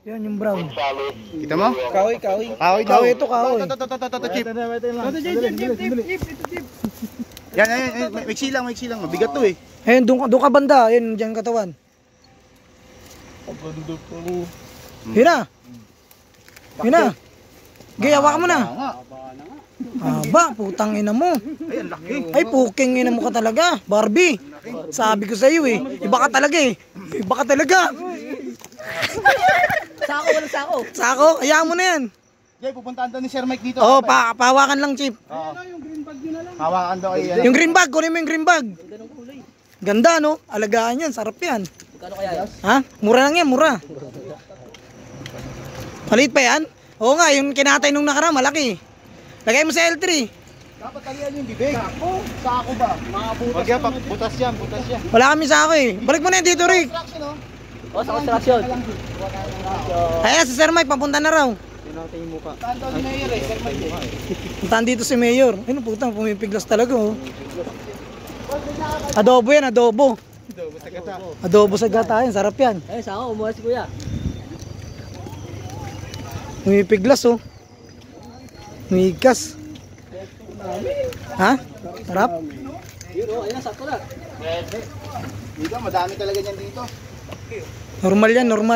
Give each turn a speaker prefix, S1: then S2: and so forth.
S1: Yan yung brown.
S2: Kita mo?
S3: Kahoy, kahoy.
S2: Kahoy daw.
S1: Kahoy ito, kahoy.
S2: Ito, Chip.
S3: Chip.
S2: Yan, maiksi lang. Mabigat to eh.
S1: Ayun, doon ka banda. Ayun, dyan katawan. Yun na. Yun na. Gaya, hawakan mo na. Aba, putang ina mo.
S2: Ay, ang laki.
S1: Ay, puking ina mo ka talaga. Barbie. Sabi ko sa iyo eh. Iba ka talaga eh. Iba ka talaga.
S3: Sako, walang sako.
S1: Sako, hayaan mo na yan.
S2: Jay, pupuntaan daw ni Sir Mike dito.
S1: Oo, pahawakan lang, Chip.
S2: Hawakan daw ay
S1: Yung green bag, kunin mo yung green bag. Ganda, no? Alagaan yan, sarap yan.
S3: Kano kaya yan?
S1: Ha? Mura lang yan, mura. Maliit pa yan? Oo nga, yung kinatay nung nakaraan, malaki. Lagay mo sa L3.
S2: dapat talian yung bibig. Sako ba? Mga butas. Wag yan, butas yan.
S1: Wala kami sako eh. Balik mo na yan dito, Rick.
S3: O, sa construction.
S1: Ayan, si Sir Mike, papunta na raw.
S2: Saan daw si Mayor eh? Sir Mike eh.
S1: Puntaan dito si Mayor. Ayun, putang, pumipiglas talaga, oh. Adobo yan, adobo. Adobo sa gata yan, sarap yan.
S3: Eh, sako, umuha si kuya.
S1: Pumipiglas, oh. Migas. Ha? Sarap?
S3: Yun, o, ayun, sakto na.
S2: Dito, madami talaga niyan dito.
S1: Normal yan, normal.